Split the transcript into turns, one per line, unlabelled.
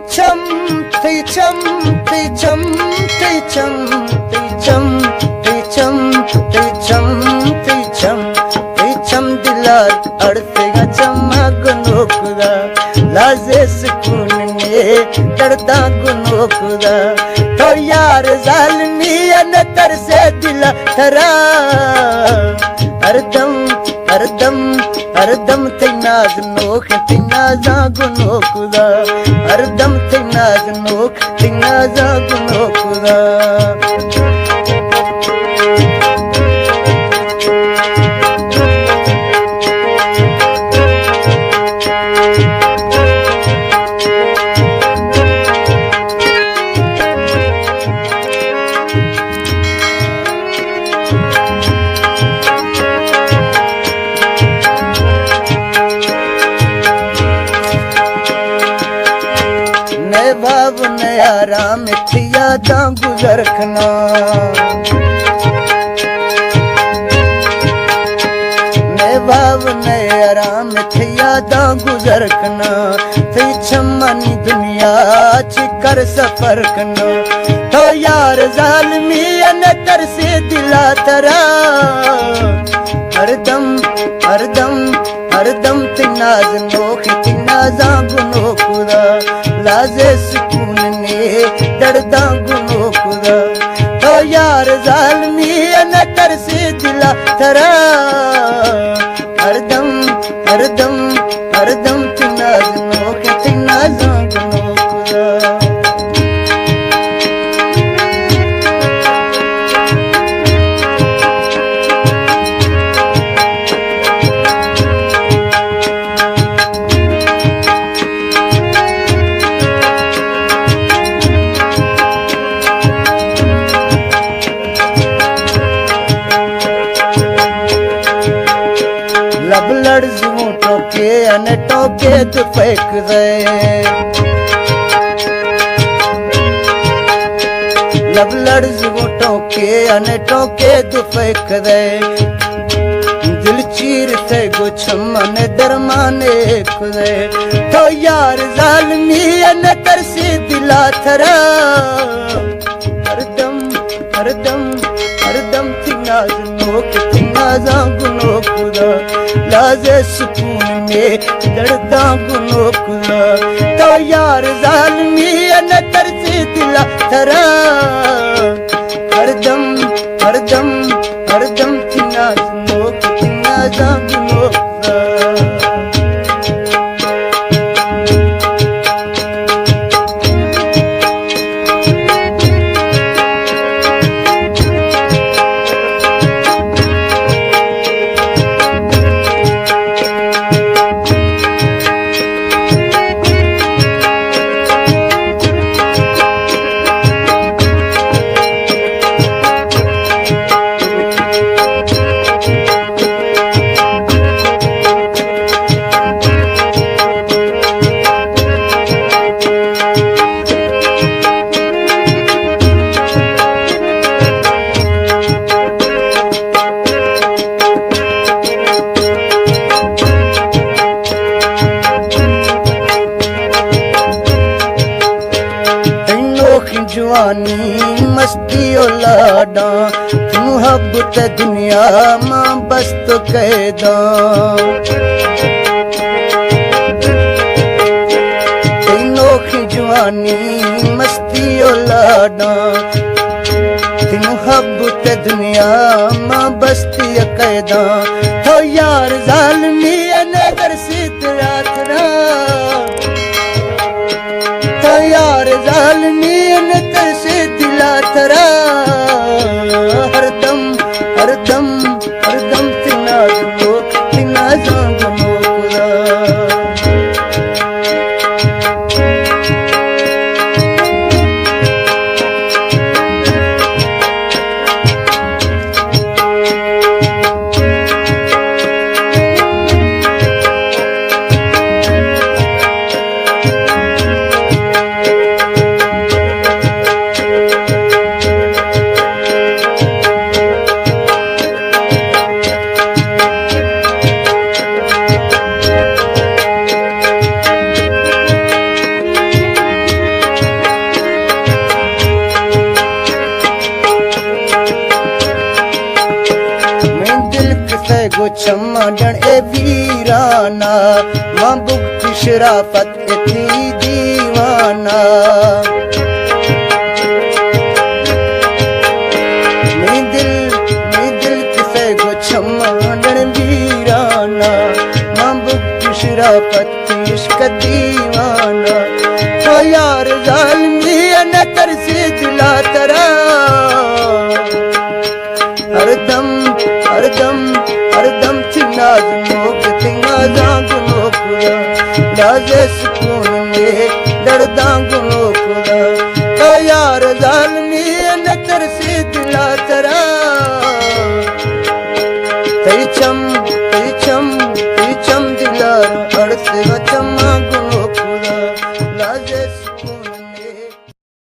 chum, tay chum, tay chum, tay chum, tay chum, tay chum, tay chum, tay chum, tay chum dilar अड़तेगा चमक नोकुदा लाजे सुकून ने डरता गुनो खुदा तो यार जालिमी न तरसे दिला थरा हरदम हरदम हरदम तेनाज नोख तेनाजा गुनो खुदा हरदम तेनाज नोख तेनाजा गुनो खुदा बाब नयारा मिठिया दा गुजरखना मैं बाब नयारा मिठिया दा गुजरखना थे छमनी दुनिया च कर सफर कना तो यार जालिमी न तरसे दिला तरा हरदम हरदम हरदम तिनाज नोख तिनाजा गुनो खुदा लाजे सुकून ने डरदा गुनो खुदा तो यार जालिमी न तरसे दिला थरा हरदम हरदम हरदम तिनाज नोख तिनाजा गुनो खुदा लब लड़जू टोके अन टोके तो फेंक दे लब लड़जू टोके अन टोके तो फेंक दे दिल चीर थे गुछमन दरमाने खुदे तो यार जालिमी न तरसे दिला थरा हरदम हरदम हरदम तिनाज नोक तिनाजा गुनो खुदा लाजे सुकून में डरता गुनो खुदा तो यार जालिमी न तरसे दिला थरा हरदम हरदम हरदम तिनाज नोक तिनाजा गुनो खुदा जवानी मस्ती लाडा मुहब्बत दुनिया मां बस तो कैदा नोखी जवानी मस्ती लाडा मुहब्बत दुनिया मां बस्ती कैदा तो यार जालिमी नगर से तेरा तो यार जालिमी न तरसे दिला तरा हरदम हरदम हरदम तिनाज नोक तिनाजा गुनो खुदा गो छम्मा डण ए वीराना मां बुक शराफत थी दीवाना मी दिल किसे गो छम्मा डण वीराना मां बुक शराफत इश्क दीवाना ओ यार जालिमी न तरसी दिला तरा हरदम चिनाज मोक तिंगा जागुनो खुदा लाजे सुकून में दर्दा गुनो खुदा ओ यार जालिमी न तरसी दिला तरा तई चम दिलार अड़से चमा गुनो खुदा लाजे